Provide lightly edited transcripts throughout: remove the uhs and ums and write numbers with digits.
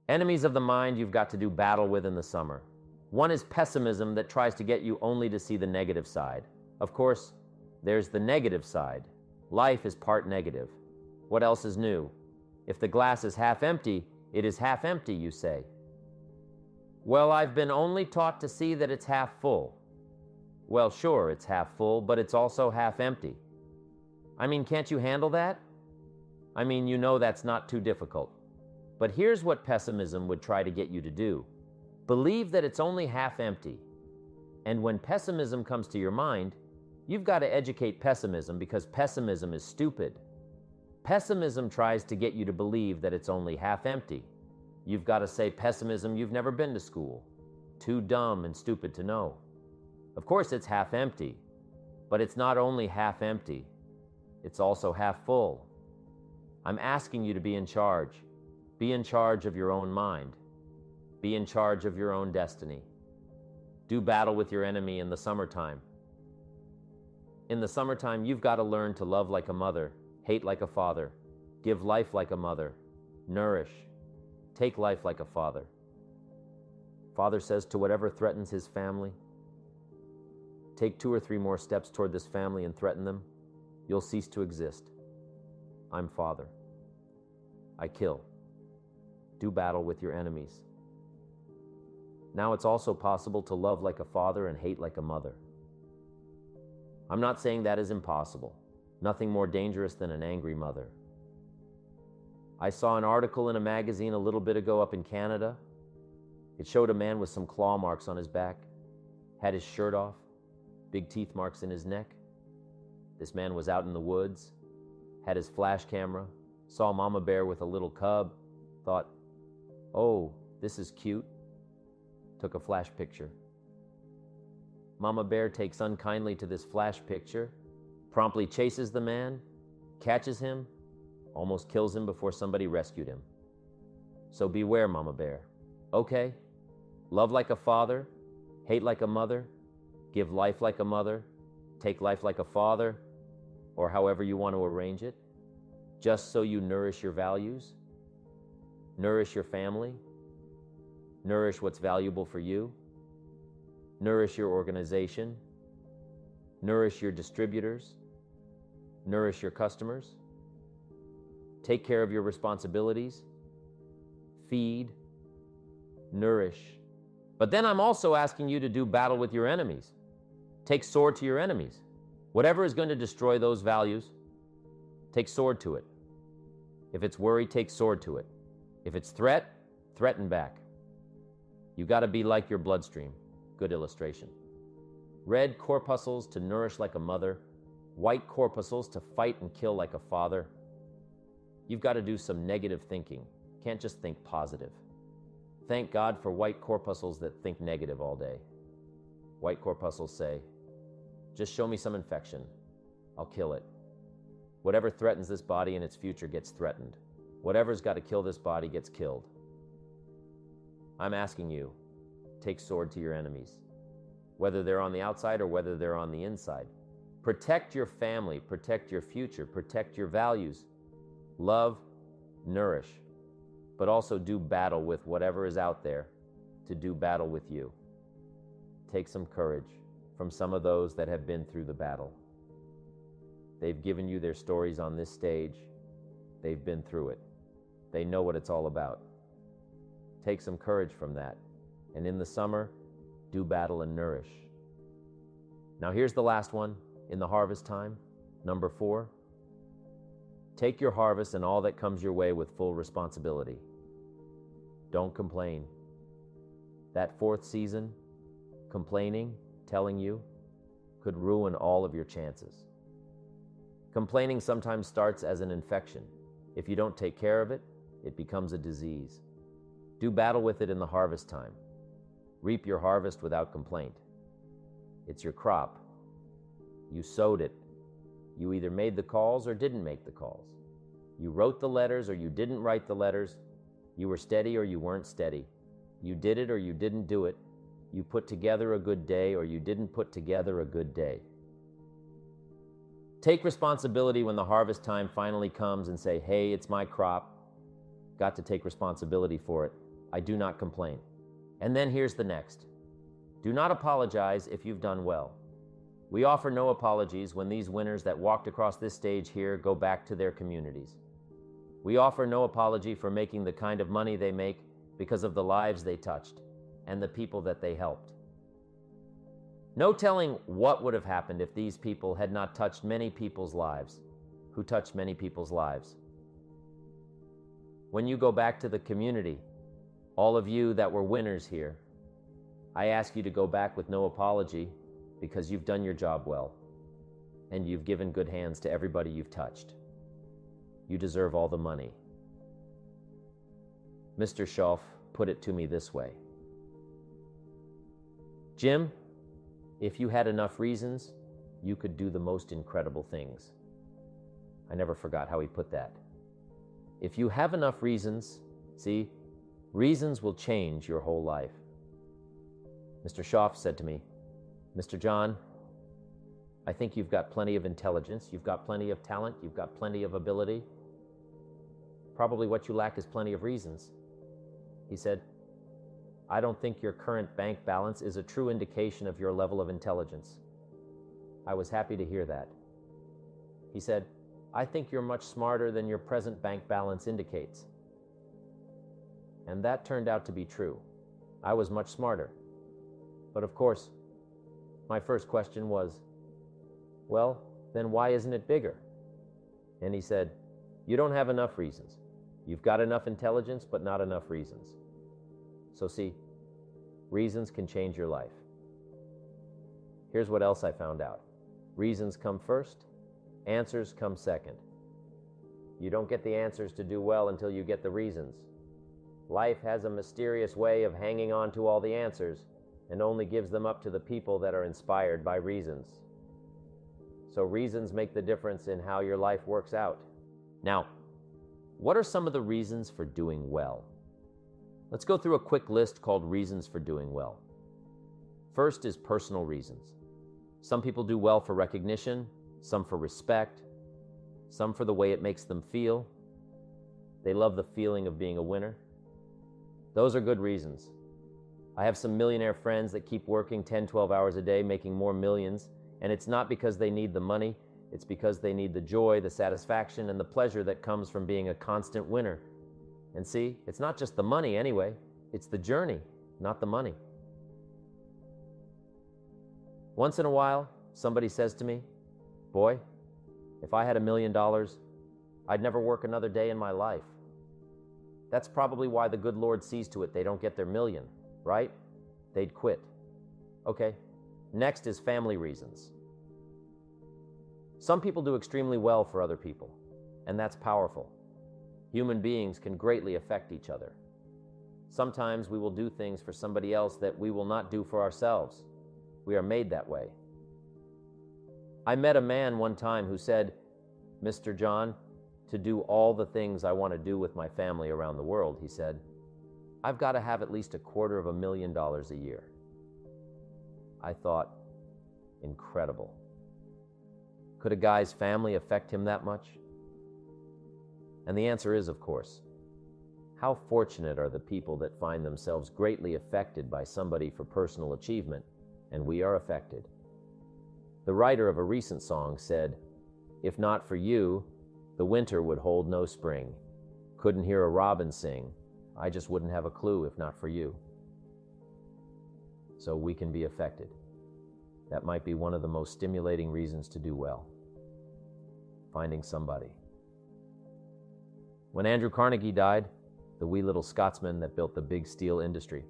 Enemies of the mind you've got to do battle with in the summer. One is pessimism that tries to get you only to see the negative side. Of course, there's the negative side. Life is part negative. What else is new? If the glass is half empty, it is half empty, you say. Well, I've been only taught to see that it's half full. Well, sure, it's half full, but it's also half empty. I mean, can't you handle that? I mean, you know that's not too difficult. But here's what pessimism would try to get you to do. Believe that it's only half empty. And when pessimism comes to your mind, you've got to educate pessimism because pessimism is stupid. Pessimism tries to get you to believe that it's only half empty. You've got to say, pessimism, you've never been to school. Too dumb and stupid to know. Of course, it's half empty, but it's not only half empty, it's also half full. I'm asking you to be in charge. Be in charge of your own mind. Be in charge of your own destiny. Do battle with your enemy in the summertime. In the summertime, you've got to learn to love like a mother, hate like a father, give life like a mother, nourish, take life like a father. Father says to whatever threatens his family, take 2 or 3 more steps toward this family and threaten them, you'll cease to exist. I'm Father. I kill. Do battle with your enemies. Now it's also possible to love like a father and hate like a mother. I'm not saying that is impossible. Nothing more dangerous than an angry mother. I saw an article in a magazine a little bit ago up in Canada. It showed a man with some claw marks on his back, had his shirt off, big teeth marks in his neck. This man was out in the woods, had his flash camera, saw Mama Bear with a little cub, thought, oh, this is cute. Took a flash picture. Mama Bear takes unkindly to this flash picture, promptly chases the man, catches him, almost kills him before somebody rescued him. So beware, Mama Bear. Okay, love like a father, hate like a mother, give life like a mother, take life like a father, or however you want to arrange it, just so you nourish your values, nourish your family, nourish what's valuable for you, nourish your organization, nourish your distributors, nourish your customers, take care of your responsibilities, feed, nourish. But then I'm also asking you to do battle with your enemies. Take sword to your enemies. Whatever is going to destroy those values, take sword to it. If it's worry, take sword to it. If it's threat, threaten back. You got to be like your bloodstream. Good illustration. Red corpuscles to nourish like a mother, white corpuscles to fight and kill like a father. You've got to do some negative thinking. Can't just think positive. Thank God for white corpuscles that think negative all day. White corpuscles say, just show me some infection. I'll kill it. Whatever threatens this body and its future gets threatened. Whatever's got to kill this body gets killed. I'm asking you, take sword to your enemies, whether they're on the outside or whether they're on the inside. Protect your family, protect your future, protect your values. Love, nourish, but also do battle with whatever is out there to do battle with you. Take some courage from some of those that have been through the battle. They've given you their stories on this stage. They've been through it. They know what it's all about. Take some courage from that. And in the summer, do battle and nourish. Now here's the last one in the harvest time, number 4. Take your harvest and all that comes your way with full responsibility. Don't complain. That 4th season, complaining, telling you, could ruin all of your chances. Complaining sometimes starts as an infection. If you don't take care of it, it becomes a disease. Do battle with it in the harvest time. Reap your harvest without complaint. It's your crop. You sowed it. You either made the calls or didn't make the calls. You wrote the letters or you didn't write the letters. You were steady or you weren't steady. You did it or you didn't do it. You put together a good day or you didn't put together a good day. Take responsibility when the harvest time finally comes and say, hey, it's my crop. Got to take responsibility for it. I do not complain. And then here's the next. Do not apologize if you've done well. We offer no apologies when these winners that walked across this stage here go back to their communities. We offer no apology for making the kind of money they make because of the lives they touched and the people that they helped. No telling what would have happened if these people had not touched many people's lives, who touched many people's lives. When you go back to the community, all of you that were winners here, I ask you to go back with no apology because you've done your job well and you've given good hands to everybody you've touched. You deserve all the money. Mr. Scholf put it to me this way. Jim, if you had enough reasons, you could do the most incredible things. I never forgot how he put that. If you have enough reasons, see, reasons will change your whole life. Mr. Scholf said to me, Mr. John, I think you've got plenty of intelligence, you've got plenty of talent, you've got plenty of ability. Probably what you lack is plenty of reasons. He said, I don't think your current bank balance is a true indication of your level of intelligence. I was happy to hear that. He said, I think you're much smarter than your present bank balance indicates. And that turned out to be true. I was much smarter. But of course, my first question was, well, then why isn't it bigger? And he said, you don't have enough reasons. You've got enough intelligence, but not enough reasons. So see, reasons can change your life. Here's what else I found out. Reasons come first, answers come second. You don't get the answers to do well until you get the reasons. Life has a mysterious way of hanging on to all the answers and only gives them up to the people that are inspired by reasons. So reasons make the difference in how your life works out. Now, what are some of the reasons for doing well? Let's go through a quick list called reasons for doing well. First is personal reasons. Some people do well for recognition, some for respect, some for the way it makes them feel. They love the feeling of being a winner. Those are good reasons. I have some millionaire friends that keep working 10, 12 hours a day, making more millions, and it's not because they need the money, it's because they need the joy, the satisfaction, and the pleasure that comes from being a constant winner. And see, it's not just the money anyway, it's the journey, not the money. Once in a while, somebody says to me, boy, if I had $1 million, I'd never work another day in my life. That's probably why the good Lord sees to it they don't get their million, right? They'd quit. Okay, next is family reasons. Some people do extremely well for other people, and that's powerful. Human beings can greatly affect each other. Sometimes we will do things for somebody else that we will not do for ourselves. We are made that way. I met a man one time who said, Mr. John, to do all the things I want to do with my family around the world, he said, I've got to have at least $250,000 a year. I thought, incredible. Could a guy's family affect him that much? And the answer is, of course. How fortunate are the people that find themselves greatly affected by somebody for personal achievement, and we are affected. The writer of a recent song said, if not for you, the winter would hold no spring. Couldn't hear a robin sing. I just wouldn't have a clue if not for you. So we can be affected. That might be one of the most stimulating reasons to do well. Finding somebody. When Andrew Carnegie died, the wee little Scotsman that built the big steel industry,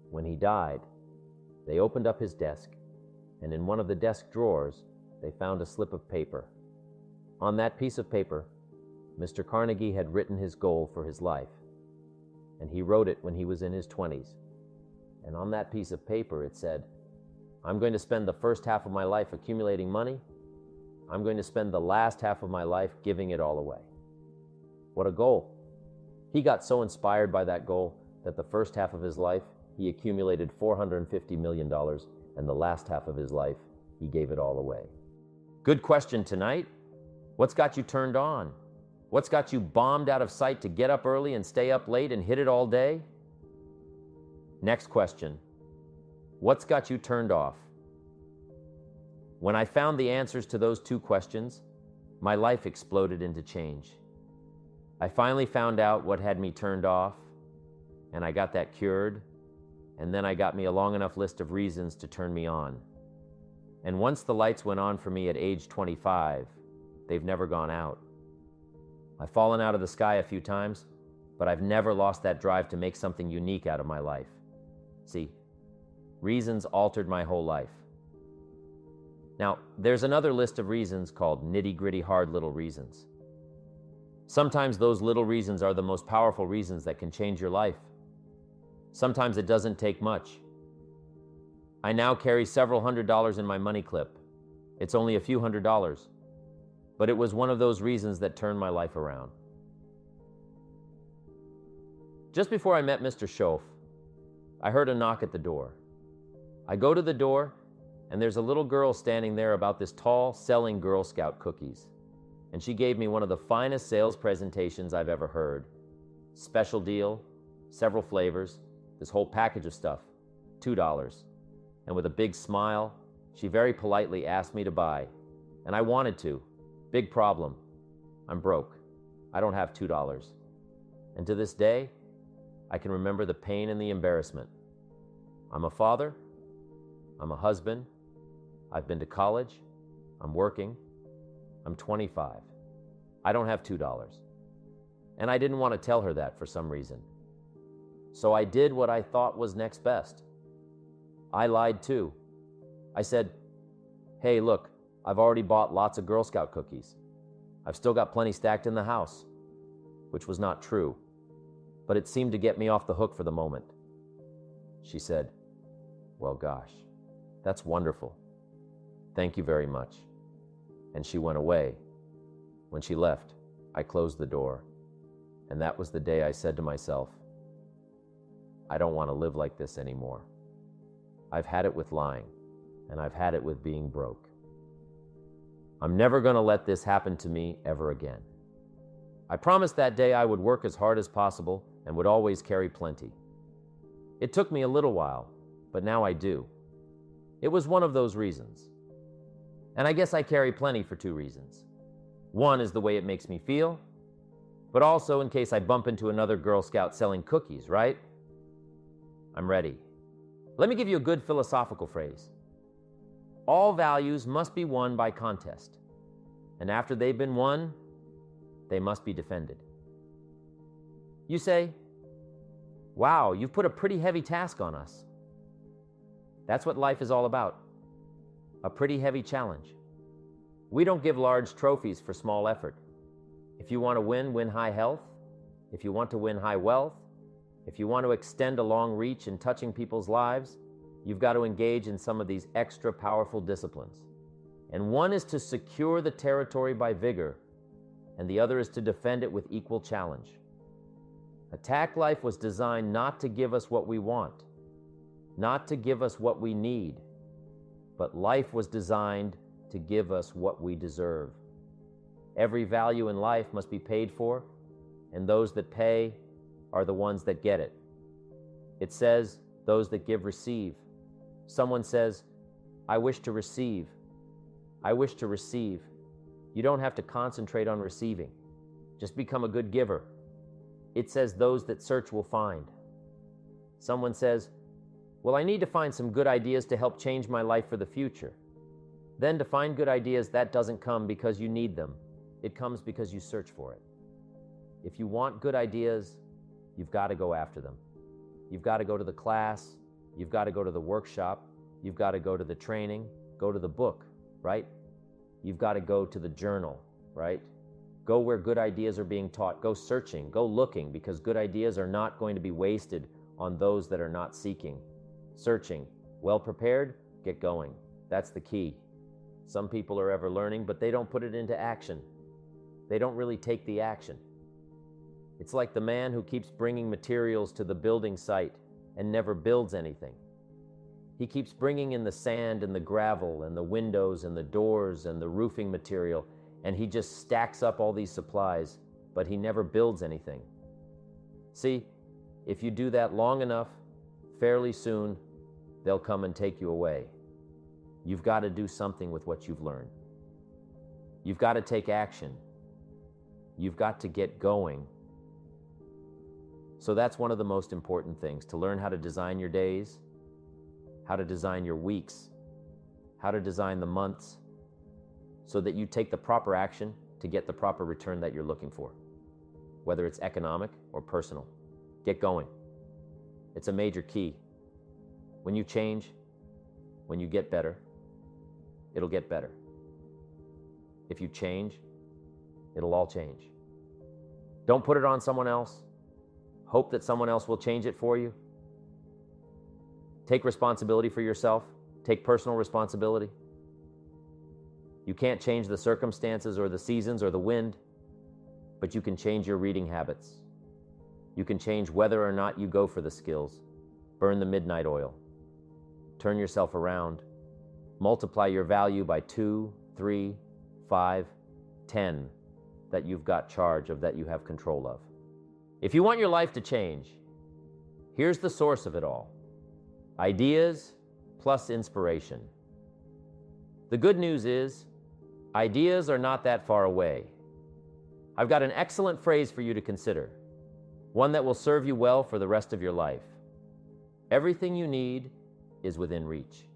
when he died, they opened up his desk, and in one of the desk drawers, they found a slip of paper. On that piece of paper, Mr. Carnegie had written his goal for his life, and he wrote it when he was in his 20s. And on that piece of paper, it said, I'm going to spend the first half of my life accumulating money. I'm going to spend the last half of my life giving it all away. What a goal. He got so inspired by that goal that the first half of his life, he accumulated $450 million, and the last half of his life, he gave it all away. Good question tonight. What's got you turned on? What's got you bombed out of sight to get up early and stay up late and hit it all day? Next question. What's got you turned off? When I found the answers to those two questions, my life exploded into change. I finally found out what had me turned off, and I got that cured, and then I got me a long enough list of reasons to turn me on. And once the lights went on for me at age 25, they've never gone out. I've fallen out of the sky a few times, but I've never lost that drive to make something unique out of my life. See, reasons altered my whole life. Now, there's another list of reasons called nitty-gritty hard little reasons. Sometimes those little reasons are the most powerful reasons that can change your life. Sometimes it doesn't take much. I now carry several $100s in my money clip. It's only a few $100s, but it was one of those reasons that turned my life around. Just before I met Mr. Schoaf, I heard a knock at the door. I go to the door, and there's a little girl standing there about this tall, selling Girl Scout cookies. And she gave me one of the finest sales presentations I've ever heard. Special deal, several flavors, this whole package of stuff, $2. And with a big smile, she very politely asked me to buy. And I wanted to. Big problem. I'm broke. I don't have $2. And to this day, I can remember the pain and the embarrassment. I'm a father. I'm a husband. I've been to college. I'm working. I'm 25. I don't have $2. And I didn't want to tell her that for some reason. So I did what I thought was next best. I lied too. I said, hey, look, I've already bought lots of Girl Scout cookies. I've still got plenty stacked in the house, which was not true, but it seemed to get me off the hook for the moment. She said, well, gosh, that's wonderful. Thank you very much. And she went away. When she left, I closed the door. And that was the day I said to myself, I don't want to live like this anymore. I've had it with lying, and I've had it with being broke. I'm never going to let this happen to me ever again. I promised that day I would work as hard as possible and would always carry plenty. It took me a little while, but now I do. It was one of those reasons. And I guess I carry plenty for two reasons. One is the way it makes me feel, but also in case I bump into another Girl Scout selling cookies, right? I'm ready. Let me give you a good philosophical phrase. All values must be won by contest, and after they've been won, they must be defended. You say, wow, you've put a pretty heavy task on us. That's what life is all about. A pretty heavy challenge. We don't give large trophies for small effort. If you want to win, win high health. If you want to win high wealth. If you want to extend a long reach in touching people's lives, you've got to engage in some of these extra powerful disciplines. And one is to secure the territory by vigor, and the other is to defend it with equal challenge. Attack Life was designed not to give us what we want, not to give us what we need, but life was designed to give us what we deserve. Every value in life must be paid for, and those that pay are the ones that get it. It says, those that give receive. Someone says, I wish to receive. I wish to receive. You don't have to concentrate on receiving. Just become a good giver. It says those that search will find. Someone says, well, I need to find some good ideas to help change my life for the future. Then to find good ideas, that doesn't come because you need them. It comes because you search for it. If you want good ideas, you've got to go after them. You've got to go to the class. You've got to go to the workshop. You've got to go to the training, go to the book, right? You've got to go to the journal, right? Go where good ideas are being taught. Go searching, go looking, because good ideas are not going to be wasted on those that are not seeking. Searching, well prepared, get going. That's the key. Some people are ever learning, but they don't put it into action. They don't really take the action. It's like the man who keeps bringing materials to the building site and never builds anything. He keeps bringing in the sand and the gravel and the windows and the doors and the roofing material, and he just stacks up all these supplies, but he never builds anything. See, if you do that long enough, fairly soon, they'll come and take you away. You've got to do something with what you've learned. You've got to take action. You've got to get going. So that's one of the most important things, to learn how to design your days, how to design your weeks, how to design the months, so that you take the proper action to get the proper return that you're looking for, whether it's economic or personal. Get going. It's a major key. When you change, when you get better, it'll get better. If you change, it'll all change. Don't put it on someone else. Hope that someone else will change it for you. Take responsibility for yourself. Take personal responsibility. You can't change the circumstances or the seasons or the wind, but you can change your reading habits. You can change whether or not you go for the skills. Burn the midnight oil. Turn yourself around. Multiply your value by 2, 3, 5, 10 that you've got charge of, that you have control of. If you want your life to change, here's the source of it all. Ideas plus inspiration. The good news is, ideas are not that far away. I've got an excellent phrase for you to consider, one that will serve you well for the rest of your life. Everything you need is within reach.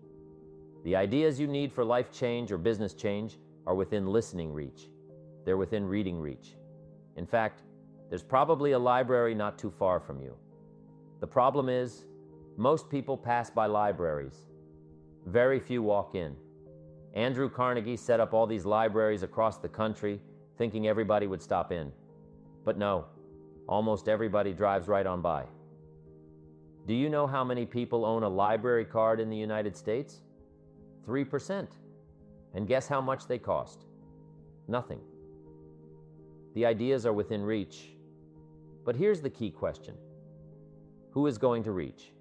The ideas you need for life change or business change are within listening reach. They're within reading reach. In fact, there's probably a library not too far from you. The problem is, most people pass by libraries. Very few walk in. Andrew Carnegie set up all these libraries across the country, thinking everybody would stop in. But no, almost everybody drives right on by. Do you know how many people own a library card in the United States? 3%. And guess how much they cost? Nothing. The ideas are within reach. But here's the key question. Who is going to reach?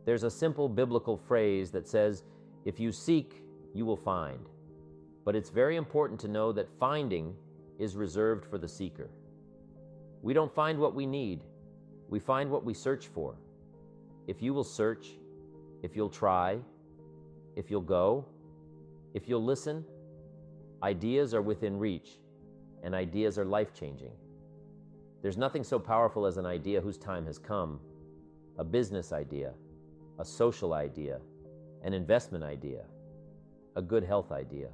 There's a simple biblical phrase that says, if you seek, you will find. But it's very important to know that finding is reserved for the seeker. We don't find what we need. We find what we search for. If you will search, if you'll try, if you'll go, if you'll listen, ideas are within reach, and ideas are life-changing. There's nothing so powerful as an idea whose time has come. A business idea, a social idea, an investment idea, a good health idea.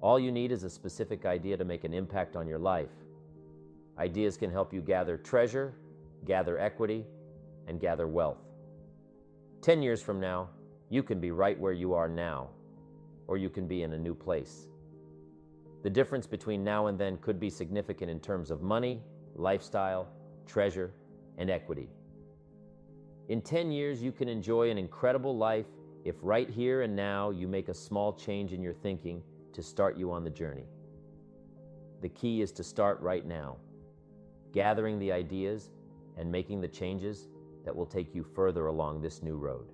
All you need is a specific idea to make an impact on your life. Ideas can help you gather treasure, gather equity, and gather wealth. 10 years from now, you can be right where you are now, or you can be in a new place. The difference between now and then could be significant in terms of money, lifestyle, treasure, and equity. In 10 years, you can enjoy an incredible life if right here and now you make a small change in your thinking to start you on the journey. The key is to start right now, gathering the ideas and making the changes that will take you further along this new road.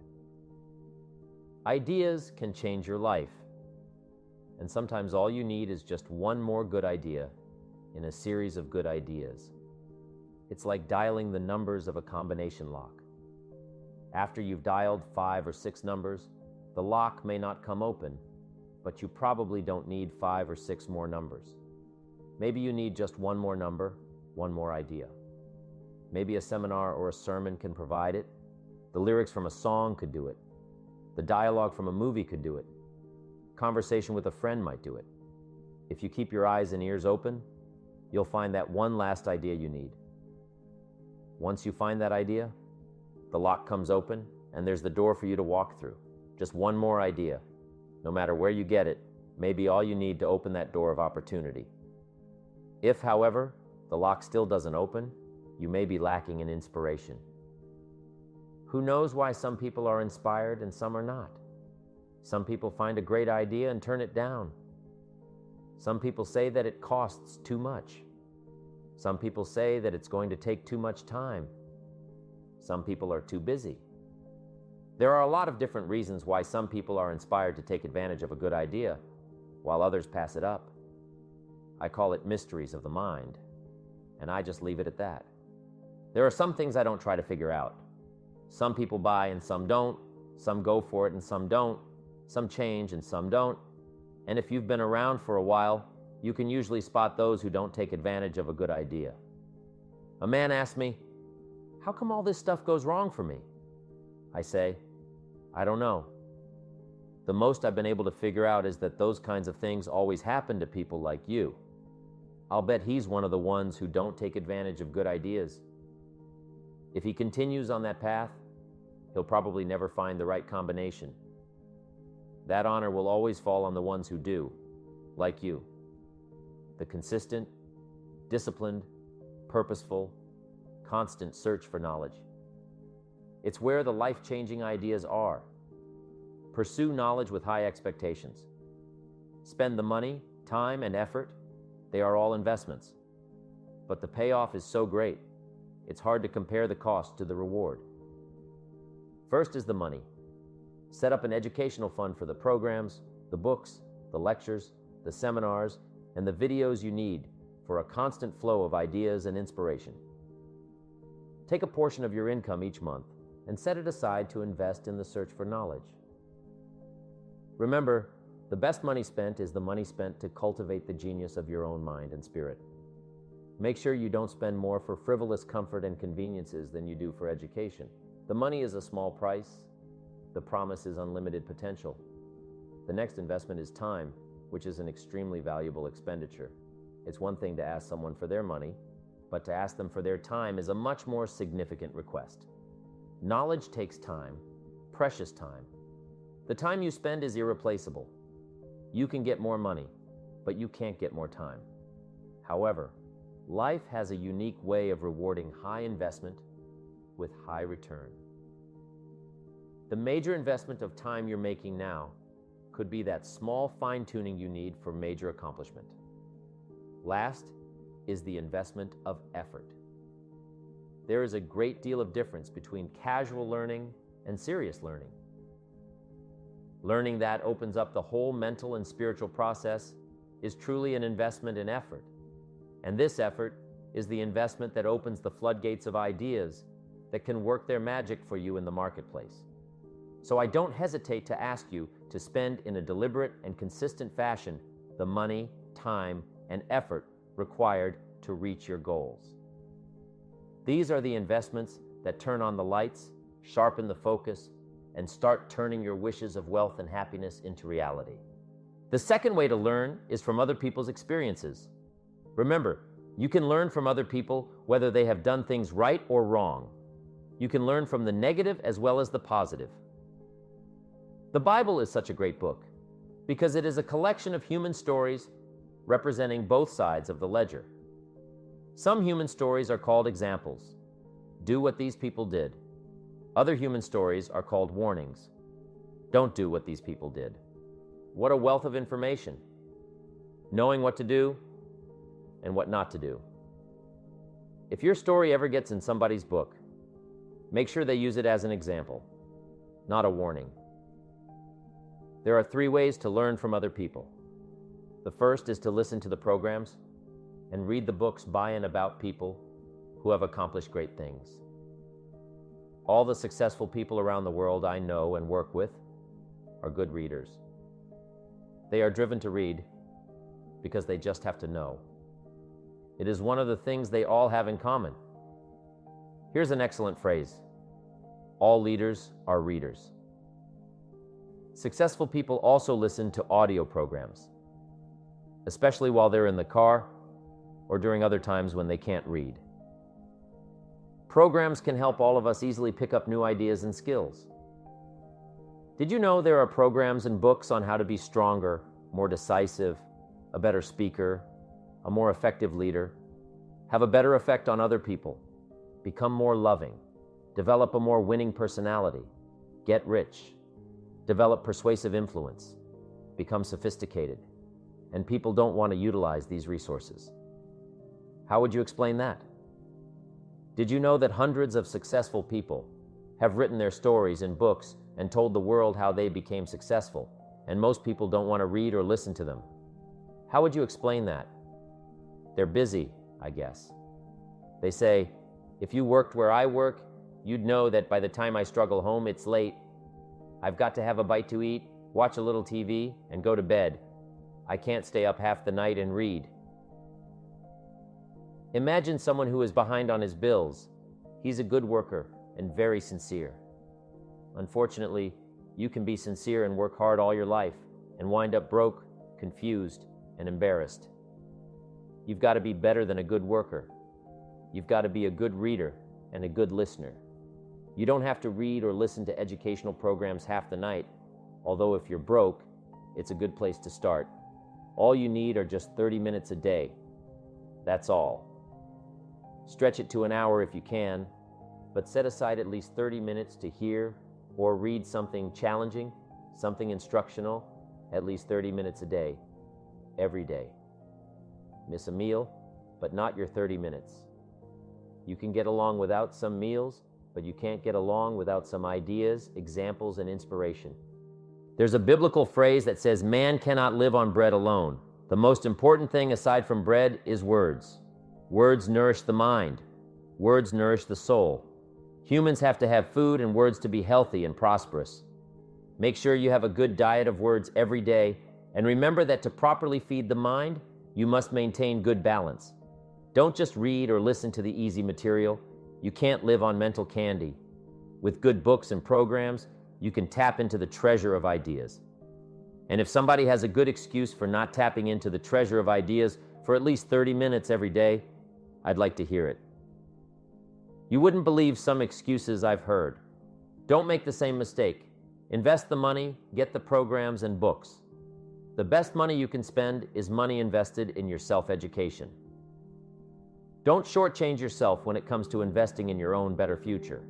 Ideas can change your life, and sometimes all you need is just one more good idea in a series of good ideas. It's like dialing the numbers of a combination lock. After you've dialed 5 or 6 numbers, the lock may not come open, but you probably don't need 5 or 6 more numbers. Maybe you need just one more number, one more idea. Maybe a seminar or a sermon can provide it. The lyrics from a song could do it. The dialogue from a movie could do it. Conversation with a friend might do it. If you keep your eyes and ears open, you'll find that one last idea you need. Once you find that idea, the lock comes open and there's the door for you to walk through. Just one more idea. No matter where you get it, may be all you need to open that door of opportunity. If, however, the lock still doesn't open, you may be lacking in inspiration. Who knows why some people are inspired and some are not? Some people find a great idea and turn it down. Some people say that it costs too much. Some people say that it's going to take too much time. Some people are too busy. There are a lot of different reasons why some people are inspired to take advantage of a good idea, while others pass it up. I call it mysteries of the mind. and I just leave it at that. There are some things I don't try to figure out. Some people buy and some don't. Some go for it and some don't. Some change and some don't. And if you've been around for a while, you can usually spot those who don't take advantage of a good idea. A man asked me, "How come all this stuff goes wrong for me?" I say, "I don't know. The most I've been able to figure out is that those kinds of things always happen to people like you. I'll bet he's one of the ones who don't take advantage of good ideas. If he continues on that path, he'll probably never find the right combination. That honor will always fall on the ones who do, like you. The consistent, disciplined, purposeful, constant search for knowledge. It's where the life-changing ideas are. Pursue knowledge with high expectations. Spend the money, time, and effort. They are all investments. But the payoff is so great, it's hard to compare the cost to the reward. First is the money. Set up an educational fund for the programs, the books, the lectures, the seminars, and the videos you need for a constant flow of ideas and inspiration. Take a portion of your income each month and set it aside to invest in the search for knowledge. Remember, the best money spent is the money spent to cultivate the genius of your own mind and spirit. Make sure you don't spend more for frivolous comfort and conveniences than you do for education. The money is a small price. The promise is unlimited potential. The next investment is time, which is an extremely valuable expenditure. It's one thing to ask someone for their money, but to ask them for their time is a much more significant request. Knowledge takes time, precious time. The time you spend is irreplaceable. You can get more money, but you can't get more time. However, life has a unique way of rewarding high investment with high return. The major investment of time you're making now could be that small fine-tuning you need for major accomplishment. Last is the investment of effort. There is a great deal of difference between casual learning and serious learning. Learning that opens up the whole mental and spiritual process is truly an investment in effort. And this effort is the investment that opens the floodgates of ideas that can work their magic for you in the marketplace. So I don't hesitate to ask you to spend in a deliberate and consistent fashion the money, time, and effort required to reach your goals. These are the investments that turn on the lights, sharpen the focus, and start turning your wishes of wealth and happiness into reality. The second way to learn is from other people's experiences. Remember, you can learn from other people whether they have done things right or wrong. You can learn from the negative as well as the positive. The Bible is such a great book because it is a collection of human stories representing both sides of the ledger. Some human stories are called examples. Do what these people did. Other human stories are called warnings. Don't do what these people did. What a wealth of information. Knowing what to do and what not to do. If your story ever gets in somebody's book, make sure they use it as an example, not a warning. There are 3 ways to learn from other people. The first is to listen to the programs and read the books by and about people who have accomplished great things. All the successful people around the world I know and work with are good readers. They are driven to read because they just have to know. It is one of the things they all have in common. Here's an excellent phrase. All leaders are readers. Successful people also listen to audio programs, especially while they're in the car or during other times when they can't read. Programs can help all of us easily pick up new ideas and skills. Did you know there are programs and books on how to be stronger, more decisive, a better speaker, a more effective leader, have a better effect on other people, become more loving, develop a more winning personality, get rich, develop persuasive influence, become sophisticated, and people don't want to utilize these resources? How would you explain that? Did you know that hundreds of successful people have written their stories in books and told the world how they became successful, and most people don't want to read or listen to them? How would you explain that? They're busy, I guess. They say, if you worked where I work, you'd know that by the time I struggle home, it's late. I've got to have a bite to eat, watch a little TV, and go to bed. I can't stay up half the night and read. Imagine someone who is behind on his bills. He's a good worker and very sincere. Unfortunately, you can be sincere and work hard all your life and wind up broke, confused, and embarrassed. You've got to be better than a good worker. You've got to be a good reader and a good listener. You don't have to read or listen to educational programs half the night, although if you're broke, it's a good place to start. All you need are just 30 minutes a day. That's all. Stretch it to an hour if you can, but set aside at least 30 minutes to hear or read something challenging, something instructional, at least 30 minutes a day, every day. Miss a meal, but not your 30 minutes. You can get along without some meals, but you can't get along without some ideas, examples, and inspiration. There's a biblical phrase that says, man cannot live on bread alone. The most important thing aside from bread is words. Words nourish the mind. Words nourish the soul. Humans have to have food and words to be healthy and prosperous. Make sure you have a good diet of words every day, and remember that to properly feed the mind, you must maintain good balance. Don't just read or listen to the easy material. You can't live on mental candy. With good books and programs, you can tap into the treasure of ideas. And if somebody has a good excuse for not tapping into the treasure of ideas for at least 30 minutes every day, I'd like to hear it. You wouldn't believe some excuses I've heard. Don't make the same mistake. Invest the money, get the programs and books. The best money you can spend is money invested in your self-education. Don't shortchange yourself when it comes to investing in your own better future.